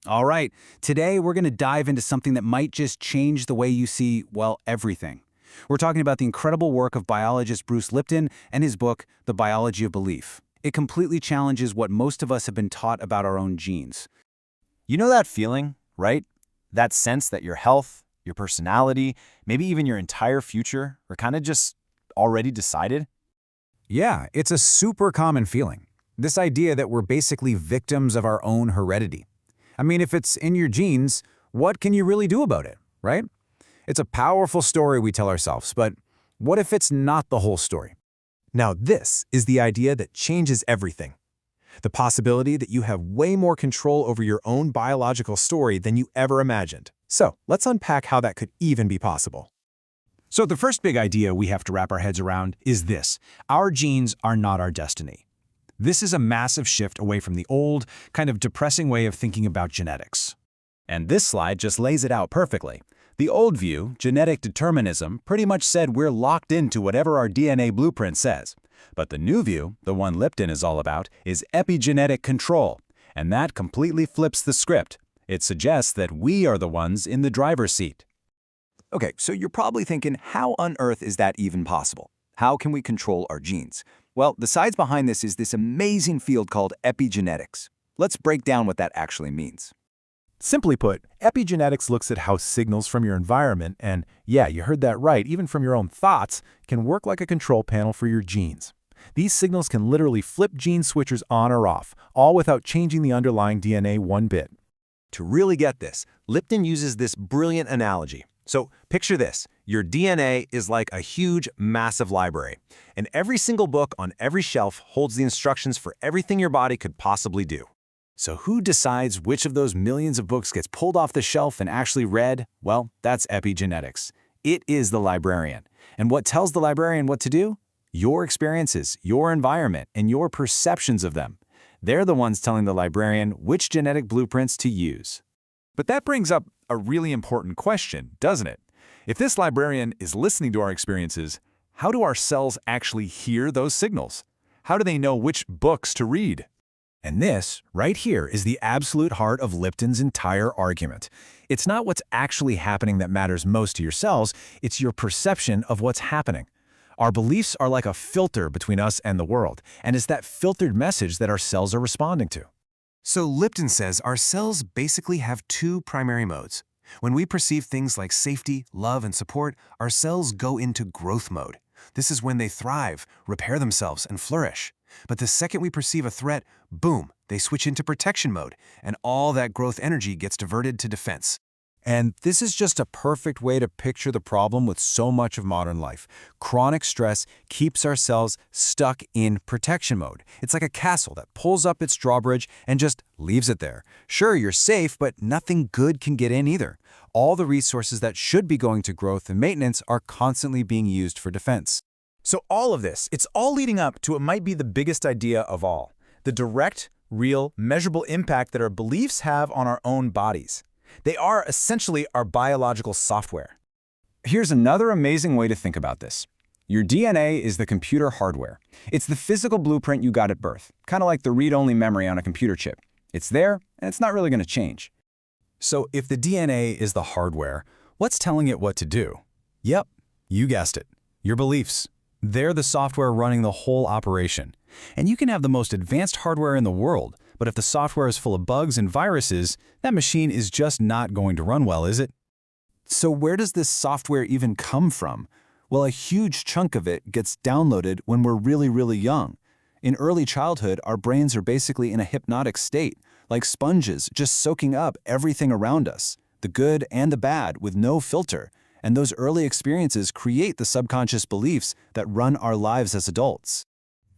All right, today we're going to dive into something that might just change the way you see, well, everything. We're talking about the incredible work of biologist Bruce Lipton and his book, The Biology of Belief. It completely challenges what most of us have been taught about our own genes. You know that feeling, right? That sense that your health, your personality, maybe even your entire future are kind of just already decided? Yeah, it's a super common feeling. This idea that we're basically victims of our own heredity. I mean, if it's in your genes, what can you really do about it, right? It's a powerful story we tell ourselves, but what if it's not the whole story? Now this is the idea that changes everything. The possibility that you have way more control over your own biological story than you ever imagined. So let's unpack how that could even be possible. So the first big idea we have to wrap our heads around is this: our genes are not our destiny. This is a massive shift away from the old, kind of depressing way of thinking about genetics. And this slide just lays it out perfectly. The old view, genetic determinism, pretty much said we're locked into whatever our DNA blueprint says. But the new view, the one Lipton is all about, is epigenetic control. And that completely flips the script. It suggests that we are the ones in the driver's seat. Okay, so you're probably thinking, how on earth is that even possible? How can we control our genes? Well, the science behind this is this amazing field called epigenetics. Let's break down what that actually means. Simply put, epigenetics looks at how signals from your environment, and yeah, you heard that right, even from your own thoughts, can work like a control panel for your genes. These signals can literally flip gene switchers on or off, all without changing the underlying DNA one bit. To really get this, Lipton uses this brilliant analogy. So picture this: your DNA is like a huge, massive library, and every single book on every shelf holds the instructions for everything your body could possibly do. So who decides which of those millions of books gets pulled off the shelf and actually read? Well, that's epigenetics. It is the librarian. And what tells the librarian what to do? Your experiences, your environment, and your perceptions of them. They're the ones telling the librarian which genetic blueprints to use. But that brings up a really important question, doesn't it? If this librarian is listening to our experiences, how do our cells actually hear those signals? How do they know which books to read? And this, right here, is the absolute heart of Lipton's entire argument. It's not what's actually happening that matters most to your cells, it's your perception of what's happening. Our beliefs are like a filter between us and the world, and it's that filtered message that our cells are responding to. So Lipton says our cells basically have two primary modes. When we perceive things like safety, love, and support, our cells go into growth mode. This is when they thrive, repair themselves, and flourish. But the second we perceive a threat, boom, they switch into protection mode, and all that growth energy gets diverted to defense. And this is just a perfect way to picture the problem with so much of modern life. Chronic stress keeps our cells stuck in protection mode. It's like a castle that pulls up its drawbridge and just leaves it there. Sure, you're safe, but nothing good can get in either. All the resources that should be going to growth and maintenance are constantly being used for defense. So all of this, it's all leading up to what might be the biggest idea of all: the direct, real, measurable impact that our beliefs have on our own bodies. They are essentially our biological software. Here's another amazing way to think about this. Your DNA is the computer hardware. It's the physical blueprint you got at birth, kind of like the read-only memory on a computer chip. It's there, and it's not really going to change. So if the DNA is the hardware, what's telling it what to do? Yep, you guessed it, your beliefs. They're the software running the whole operation. And you can have the most advanced hardware in the world, but if the software is full of bugs and viruses, that machine is just not going to run well, is it? So where does this software even come from? Well, a huge chunk of it gets downloaded when we're really young. In early childhood, our brains are basically in a hypnotic state, like sponges just soaking up everything around us, the good and the bad, with no filter. And those early experiences create the subconscious beliefs that run our lives as adults.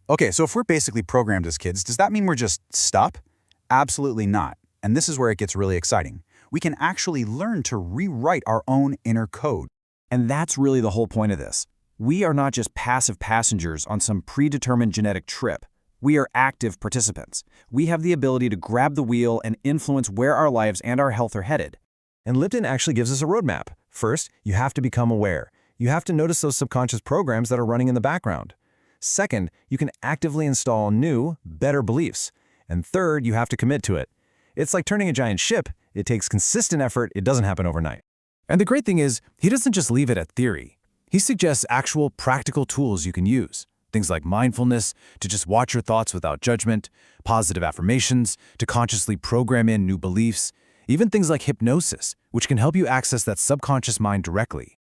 Okay, so if we're basically programmed as kids, does that mean we're just stuck? Absolutely not. And this is where it gets really exciting. We can actually learn to rewrite our own inner code. And that's really the whole point of this. We are not just passive passengers on some predetermined genetic trip. We are active participants. We have the ability to grab the wheel and influence where our lives and our health are headed. And Lipton actually gives us a roadmap. First, you have to become aware. You have to notice those subconscious programs that are running in the background. Second, you can actively install new, better beliefs. And third, you have to commit to it. It's like turning a giant ship. It takes consistent effort. It doesn't happen overnight. And the great thing is, he doesn't just leave it at theory. He suggests actual practical tools you can use. Things like mindfulness, to just watch your thoughts without judgment, positive affirmations, to consciously program in new beliefs, even things like hypnosis, which can help you access that subconscious mind directly.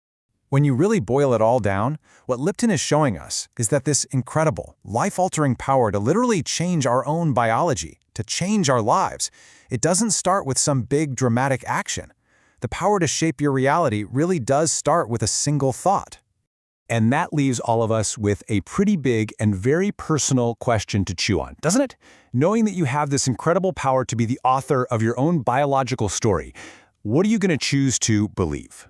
When you really boil it all down, what Lipton is showing us is that this incredible, life-altering power to literally change our own biology, to change our lives, it doesn't start with some big dramatic action. The power to shape your reality really does start with a single thought. And that leaves all of us with a pretty big and very personal question to chew on, doesn't it? Knowing that you have this incredible power to be the author of your own biological story, what are you going to choose to believe?